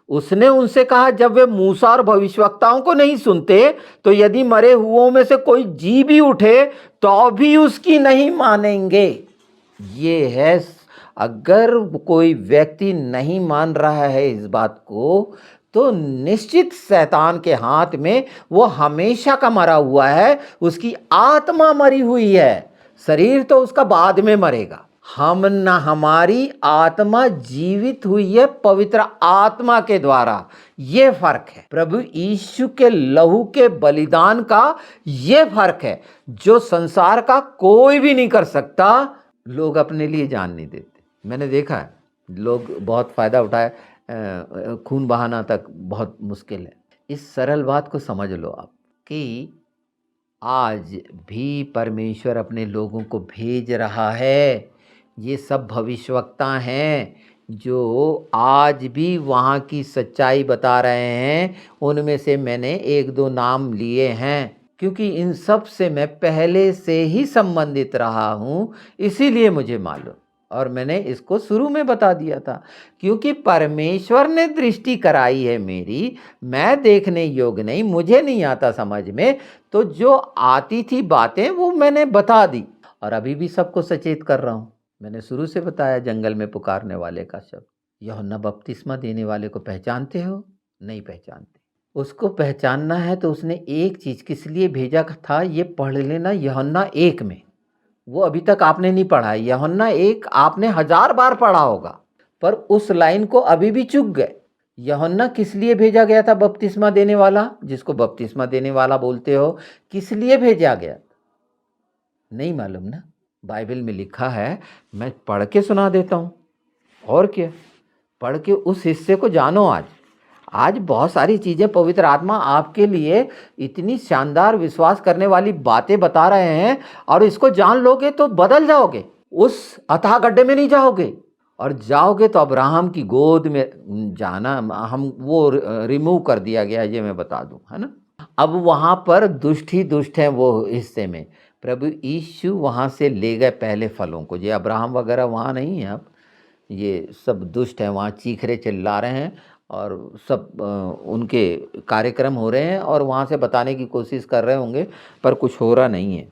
उसने उनसे कहा, जब वे मूसा और भविष्यवक्ताओं को नहीं सुनते तो यदि मरे हुओं में से कोई जी भी उठे तो भी उसकी नहीं मानेंगे। ये है, अगर कोई व्यक्ति नहीं मान रहा है इस बात को, तो निश्चित शैतान के हाथ में वो हमेशा का मरा हुआ है, उसकी आत्मा मरी हुई है, शरीर तो उसका बाद में मरेगा। हम न, हमारी आत्मा जीवित हुई है पवित्र आत्मा के द्वारा। ये फर्क है प्रभु यीशु के लहू के बलिदान का, ये फर्क है जो संसार का कोई भी नहीं कर सकता। लोग अपने लिए जान नहीं देते, मैंने देखा है लोग बहुत फायदा उठाए, खून बहाना तक बहुत मुश्किल है। इस सरल बात को समझ लो आप कि आज भी परमेश्वर अपने लोगों को भेज रहा है। ये सब भविष्यवक्ता हैं जो आज भी वहाँ की सच्चाई बता रहे हैं। उनमें से मैंने एक दो नाम लिए हैं, क्योंकि इन सब से मैं पहले से ही संबंधित रहा हूँ, इसीलिए मुझे मालूम। और मैंने इसको शुरू में बता दिया था, क्योंकि परमेश्वर ने दृष्टि कराई है मेरी, मैं देखने योग्य नहीं, मुझे नहीं आता समझ में, तो जो आती थी बातें वो मैंने बता दी। और अभी भी सबको सचेत कर रहा हूँ। मैंने शुरू से बताया, जंगल में पुकारने वाले का शब्द, यूहन्ना बपतिस्मा देने वाले को पहचानते हो? नहीं पहचानते। उसको पहचानना है तो उसने एक चीज़ किस लिए भेजा था, ये पढ़ लेना यूहन्ना 1 में। वो अभी तक आपने नहीं पढ़ा है। यूहन्ना 1 आपने 1000 बार पढ़ा होगा, पर उस लाइन को अभी भी चूक गए। यूहन्ना किस लिए भेजा गया था? बपतिस्मा देने वाला, जिसको बपतिस्मा देने वाला बोलते हो, किस लिए भेजा गया? नहीं मालूम ना? बाइबल में लिखा है, मैं पढ़ के सुना देता हूँ। और क्या, पढ़ के उस हिस्से को जानो। आज बहुत सारी चीज़ें पवित्र आत्मा आपके लिए इतनी शानदार विश्वास करने वाली बातें बता रहे हैं, और इसको जान लोगे तो बदल जाओगे, उस अथाह गड्ढे में नहीं जाओगे। और जाओगे तो अब्राहम की गोद में जाना, हम वो रिमूव कर दिया गया है, ये मैं बता दूं, है ना। अब वहाँ पर दुष्ट ही दुष्ट हैं वो हिस्से में। प्रभु यीशु वहाँ से ले गए पहले फलों को। ये अब्राहम वगैरह वहाँ नहीं है, अब ये सब दुष्ट हैं, वहाँ चीख रहे चिल्ला रहे हैं और सब उनके कार्यक्रम हो रहे हैं, और वहाँ से बताने की कोशिश कर रहे होंगे, पर कुछ हो रहा नहीं है।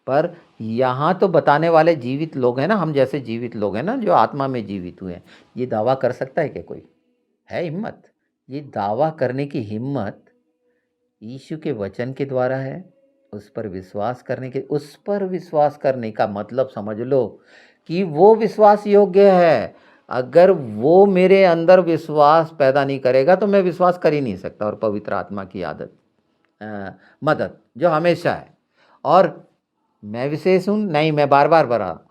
पर यहाँ तो बताने वाले जीवित लोग हैं ना, हम जैसे जीवित लोग हैं ना, जो आत्मा में जीवित हुए हैं। ये दावा कर सकता है क्या कोई? है हिम्मत? ये दावा करने की हिम्मत यीशु के वचन के द्वारा है, उस पर विश्वास करने का मतलब समझ लो कि वो विश्वास योग्य है। अगर वो मेरे अंदर विश्वास पैदा नहीं करेगा तो मैं विश्वास कर ही नहीं सकता। और पवित्र आत्मा की मदद जो हमेशा है। और मैं विशेष हूँ नहीं, मैं बार बार बता,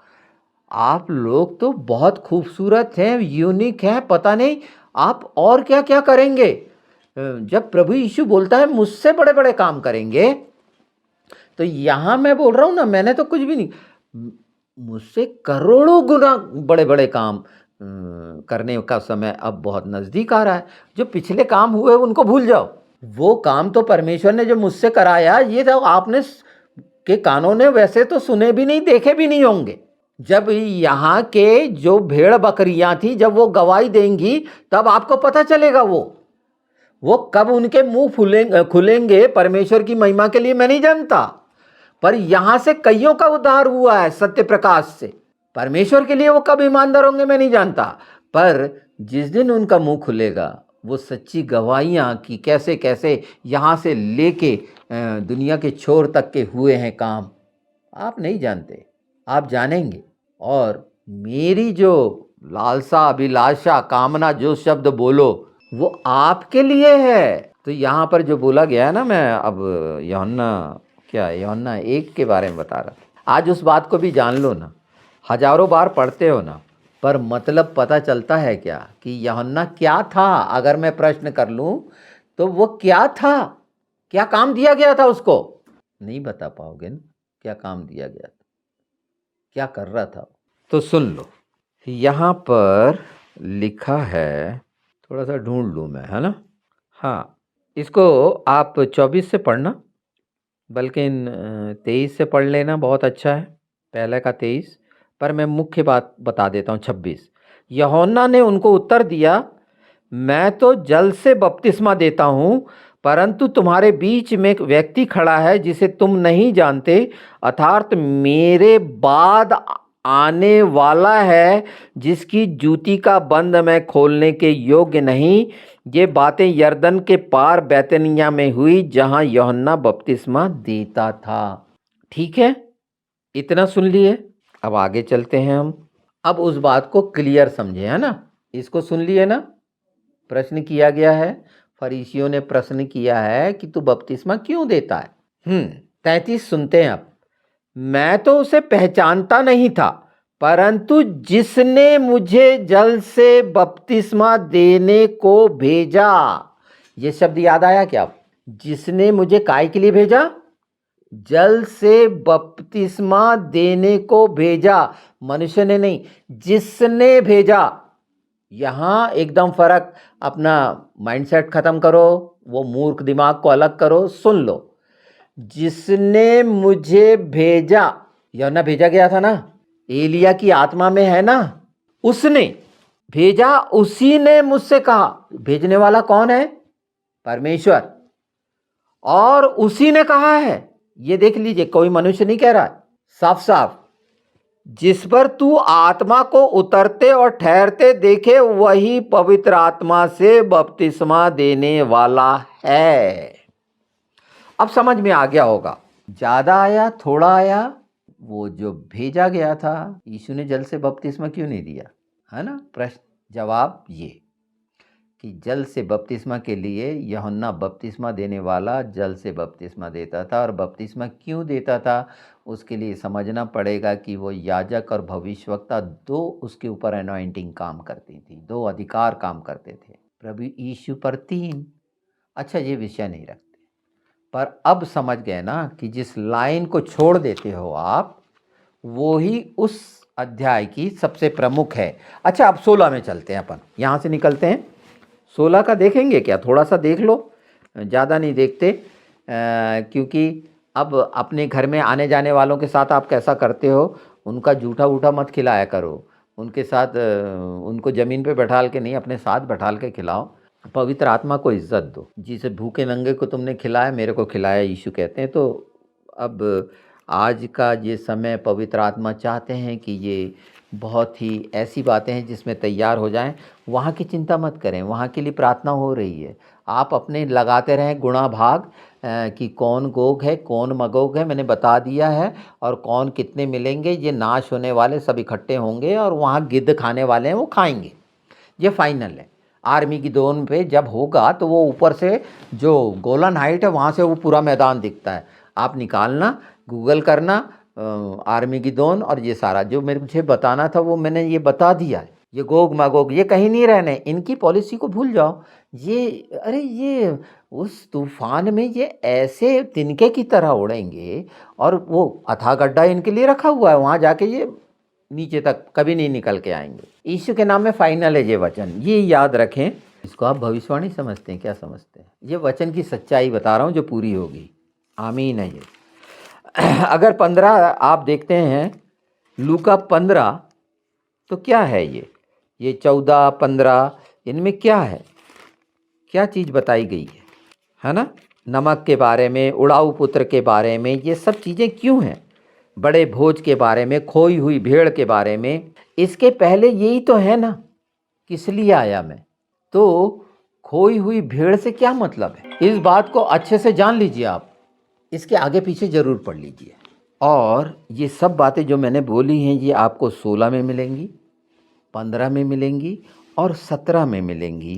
आप लोग तो बहुत खूबसूरत हैं, यूनिक हैं, पता नहीं आप और क्या क्या करेंगे। जब प्रभु यीशु बोलता है मुझसे बड़े बड़े काम करेंगे, तो यहाँ मैं बोल रहा हूँ ना, मैंने तो कुछ भी नहीं, मुझसे करोड़ों गुना बड़े बड़े काम करने का समय अब बहुत नज़दीक आ रहा है। जो पिछले काम हुए उनको भूल जाओ। वो काम तो परमेश्वर ने जो मुझसे कराया, ये तो आपने के कानों ने वैसे तो सुने भी नहीं, देखे भी नहीं होंगे। जब यहाँ के जो भेड़ बकरियां थी, जब वो गवाही देंगी तब आपको पता चलेगा। वो कब उनके मुंह खुलेंगे परमेश्वर की महिमा के लिए मैं नहीं जानता, पर यहां से कईयों का उद्धार हुआ है सत्य प्रकाश से। परमेश्वर के लिए वो कब ईमानदार होंगे मैं नहीं जानता, पर जिस दिन उनका मुंह खुलेगा, वो सच्ची गवाहियां कि कैसे कैसे यहाँ से लेके दुनिया के छोर तक के हुए हैं काम, आप नहीं जानते, आप जानेंगे। और मेरी जो लालसा, अभिलाषा, कामना, जो शब्द बोलो वो आपके लिए है। तो यहाँ पर जो बोला गया है ना, मैं अब यूहन्ना, क्या यूहन्ना 1 के बारे में बता रहा था। आज उस बात को भी जान लो ना, हजारों बार पढ़ते हो ना, पर मतलब पता चलता है क्या कि यूहन्ना क्या था। अगर मैं प्रश्न कर लूं तो वो क्या था, क्या काम दिया गया था उसको, नहीं बता पाओगे ना क्या काम दिया गया था, क्या कर रहा था। तो सुन लो, यहाँ पर लिखा है, थोड़ा सा ढूंढ लूँ मैं, है ना। हाँ, इसको आप 24 से पढ़ना, बल्कि 23 से पढ़ लेना, बहुत अच्छा है। पहले का 23, पर मैं मुख्य बात बता देता हूँ 26। यूहन्ना ने उनको उत्तर दिया, मैं तो जल से बपतिस्मा देता हूँ, परंतु तुम्हारे बीच में एक व्यक्ति खड़ा है जिसे तुम नहीं जानते, अर्थात मेरे बाद आने वाला है, जिसकी जूती का बंद मैं खोलने के योग्य नहीं। ये बातें यरदन के पार बैतनिय्याह में हुई, जहां यूहन्ना बपतिस्मा देता था। ठीक है, इतना सुन लिए। अब आगे चलते हैं हम। अब उस बात को क्लियर समझे, है ना। इसको सुन लिए ना। प्रश्न किया गया है, फरीसियों ने प्रश्न किया है कि तू बपतिस्मा क्यों देता है। 33 सुनते हैं अब। मैं तो उसे पहचानता नहीं था, परंतु जिसने मुझे जल से बपतिस्मा देने को भेजा, ये शब्द याद आया क्या। जिसने मुझे काय के लिए भेजा, जल से बपतिस्मा देने को भेजा, मनुष्य ने नहीं, जिसने भेजा। यहां एकदम फर्क, अपना माइंडसेट खत्म करो, वो मूर्ख दिमाग को अलग करो, सुन लो। जिसने मुझे भेजा, यूहन्ना भेजा गया था ना, एलिया की आत्मा में है ना, उसने भेजा, उसी ने मुझसे कहा। भेजने वाला कौन है, परमेश्वर। और उसी ने कहा है, ये देख लीजिए, कोई मनुष्य नहीं कह रहा है, साफ साफ, जिस पर तू आत्मा को उतरते और ठहरते देखे, वही पवित्र आत्मा से बपतिस्मा देने वाला है। अब समझ में आ गया होगा, ज्यादा आया थोड़ा आया, वो जो भेजा गया था, यीशु ने जल से बपतिस्मा क्यों नहीं दिया, है ना। प्रश्न जवाब ये कि जल से बपतिस्मा के लिए यूहन्ना बपतिस्मा देने वाला जल से बपतिस्मा देता था, और बपतिस्मा क्यों देता था उसके लिए समझना पड़ेगा कि वो याजक और भविष्यवक्ता दो उसके ऊपर अनॉइंटिंग काम करती थी, दो अधिकार काम करते थे, प्रभु यीशु पर 3। अच्छा, ये विषय नहीं रखते, पर अब समझ गए ना कि जिस लाइन को छोड़ देते हो आप, वो ही उस अध्याय की सबसे प्रमुख है। अच्छा, अब 16 में चलते हैं, अपन यहाँ से निकलते हैं। 16 का देखेंगे क्या, थोड़ा सा देख लो, ज़्यादा नहीं देखते, क्योंकि अब अपने घर में आने जाने वालों के साथ आप कैसा करते हो, उनका जूठा वूठा मत खिलाया करो, उनके साथ उनको ज़मीन पे बैठाल के नहीं, अपने साथ बैठाल के खिलाओ, पवित्र आत्मा को इज्जत दो। जिसे भूखे नंगे को तुमने खिलाया, मेरे को खिलाया, यीशु कहते हैं। तो अब आज का ये समय पवित्र आत्मा चाहते हैं कि ये बहुत ही ऐसी बातें हैं जिसमें तैयार हो जाएं। वहाँ की चिंता मत करें, वहाँ के लिए प्रार्थना हो रही है। आप अपने लगाते रहें गुणा भाग, कि कौन गोग है कौन मगोग है, मैंने बता दिया है, और कौन कितने मिलेंगे। ये नाश होने वाले सब इकट्ठे होंगे, और वहाँ गिद्ध खाने वाले हैं वो खाएंगे, ये फाइनल है। आर्मी की दोन पे जब होगा तो वो ऊपर से जो गोलन हाइट है वहाँ से वो पूरा मैदान दिखता है, आप निकालना, गूगल करना, आर्मी की दोन, और ये सारा जो मुझे बताना था वो मैंने ये बता दिया है। ये गोग मागोग ये कहीं नहीं रहने, इनकी पॉलिसी को भूल जाओ। ये अरे ये उस तूफान में ये ऐसे तिनके की तरह उड़ेंगे, और वो अथाह गड्ढा इनके लिए रखा हुआ है, वहाँ जाके ये नीचे तक कभी नहीं निकल के आएंगे। यीशु के नाम में फाइनल है ये वचन, ये याद रखें। इसको आप भविष्यवाणी समझते हैं, क्या समझते हैं, ये वचन की सच्चाई बता रहा हूँ जो पूरी होगी। आमीन है ये। अगर 15 आप देखते हैं, लूका 15, तो क्या है ये 14, 15, इनमें क्या है, क्या चीज़ बताई गई है ना। नमक के बारे में, उड़ाऊ पुत्र के बारे में, ये सब चीज़ें क्यों हैं, बड़े भोज के बारे में, खोई हुई भेड़ के बारे में। इसके पहले यही तो है ना, किस लिए आया मैं। तो खोई हुई भेड़ से क्या मतलब है, इस बात को अच्छे से जान लीजिए आप, इसके आगे पीछे जरूर पढ़ लीजिए। और ये सब बातें जो मैंने बोली हैं ये आपको 16 में मिलेंगी, 15 में मिलेंगी और 17 में मिलेंगी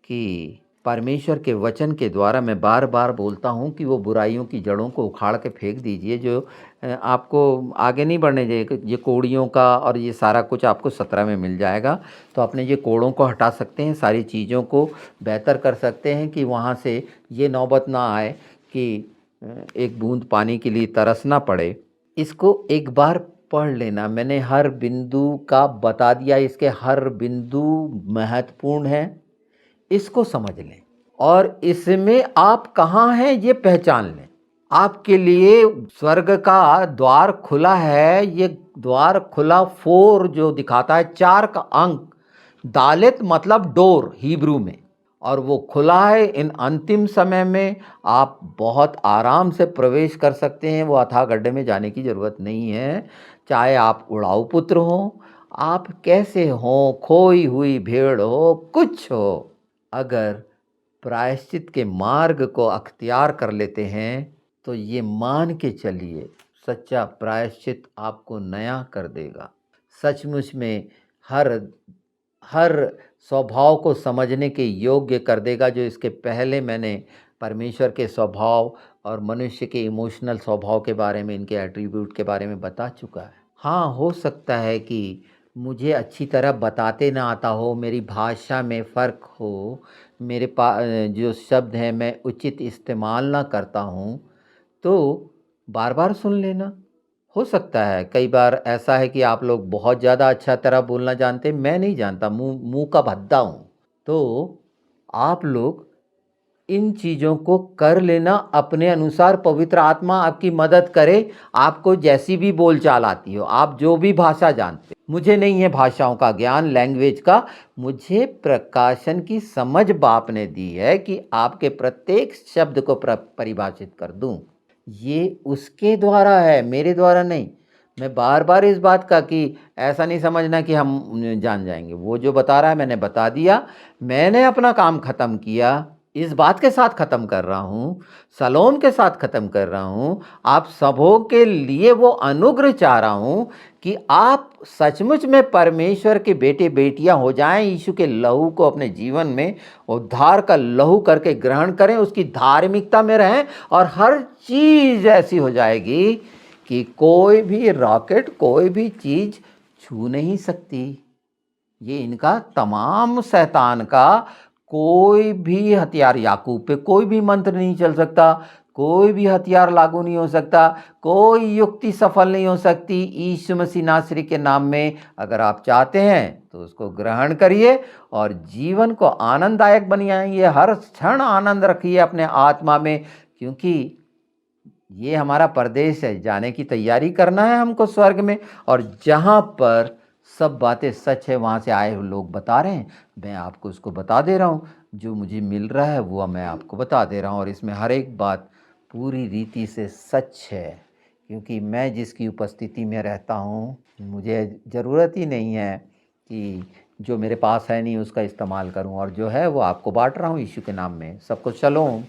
कि परमेश्वर के वचन के द्वारा मैं बार-बार बोलता हूँ कि वो बुराइयों की जड़ों को उखाड़ के फेंक दीजिए जो आपको आगे नहीं बढ़ने देगा। ये कोड़ियों का और ये सारा कुछ आपको 17 में मिल जाएगा। तो अपने ये कोड़ों को हटा सकते हैं, सारी चीज़ों को बेहतर कर सकते हैं कि वहाँ से ये नौबत ना आए कि एक बूंद पानी के लिए तरसना पड़े। इसको एक बार पढ़ लेना, मैंने हर बिंदु का बता दिया, इसके हर बिंदु महत्वपूर्ण है, इसको समझ लें और इसमें आप कहाँ हैं ये पहचान लें। आपके लिए स्वर्ग का द्वार खुला है, ये द्वार खुला 4 जो दिखाता है 4 का अंक, दालेत मतलब डोर हिब्रू में, और वो खुला है। इन अंतिम समय में आप बहुत आराम से प्रवेश कर सकते हैं, वो अथाह गड्ढे में जाने की ज़रूरत नहीं है। चाहे आप उड़ाऊ पुत्र हों, आप कैसे हों, खोई हुई भेड़ हो, कुछ हो, अगर प्रायश्चित के मार्ग को अख्तियार कर लेते हैं तो ये मान के चलिए सच्चा प्रायश्चित आपको नया कर देगा। सचमुच में हर हर स्वभाव को समझने के योग्य कर देगा जो इसके पहले मैंने परमेश्वर के स्वभाव और मनुष्य के इमोशनल स्वभाव के बारे में, इनके एट्रीब्यूट के बारे में बता चुका है। हाँ, हो सकता है कि मुझे अच्छी तरह बताते ना आता हो, मेरी भाषा में फ़र्क हो, मेरे जो शब्द हैं मैं उचित इस्तेमाल ना करता हूँ, तो बार-बार सुन लेना। हो सकता है कई बार ऐसा है कि आप लोग बहुत ज़्यादा अच्छा तरह बोलना जानते हैं, मैं नहीं जानता, मुँह मुँह का भद्दा हूँ। तो आप लोग इन चीज़ों को कर लेना अपने अनुसार, पवित्र आत्मा आपकी मदद करे, आपको जैसी भी बोलचाल आती हो, आप जो भी भाषा जानते हो। मुझे नहीं है भाषाओं का ज्ञान, लैंग्वेज का, मुझे प्रकाशन की समझ बाप ने दी है कि आपके प्रत्येक शब्द को परिभाषित कर दूं। ये उसके द्वारा है, मेरे द्वारा नहीं। मैं बार बार इस बात का कि ऐसा नहीं समझना कि हम जान जाएंगे, वो जो बता रहा है मैंने बता दिया, मैंने अपना काम ख़त्म किया। इस बात के साथ ख़त्म कर रहा हूँ, सलोम के साथ ख़त्म कर रहा हूँ, आप सबों के लिए वो अनुग्रह चाह रहा हूँ कि आप सचमुच में परमेश्वर के बेटे बेटियां हो जाएं, यीशु के लहू को अपने जीवन में उद्धार का लहू करके ग्रहण करें, उसकी धार्मिकता में रहें और हर चीज़ ऐसी हो जाएगी कि कोई भी रॉकेट, कोई भी चीज़ छू नहीं सकती। ये इनका तमाम शैतान का कोई भी हथियार, याकूब पे कोई भी मंत्र नहीं चल सकता, कोई भी हथियार लागू नहीं हो सकता, कोई युक्ति सफल नहीं हो सकती यीशु मसीह नासरी के नाम में। अगर आप चाहते हैं तो उसको ग्रहण करिए और जीवन को आनंददायक बनाइए, हर क्षण आनंद रखिए अपने आत्मा में, क्योंकि ये हमारा परदेश है, जाने की तैयारी करना है हमको स्वर्ग में, और जहाँ पर सब बातें सच है वहाँ से आए हुए लोग बता रहे हैं, मैं आपको उसको बता दे रहा हूँ, जो मुझे मिल रहा है वो मैं आपको बता दे रहा हूँ, और इसमें हर एक बात पूरी रीति से सच है, क्योंकि मैं जिसकी उपस्थिति में रहता हूँ मुझे ज़रूरत ही नहीं है कि जो मेरे पास है नहीं उसका इस्तेमाल करूँ, और जो है वो आपको बांट रहा हूँ यीशु के नाम में। सबको शलोम।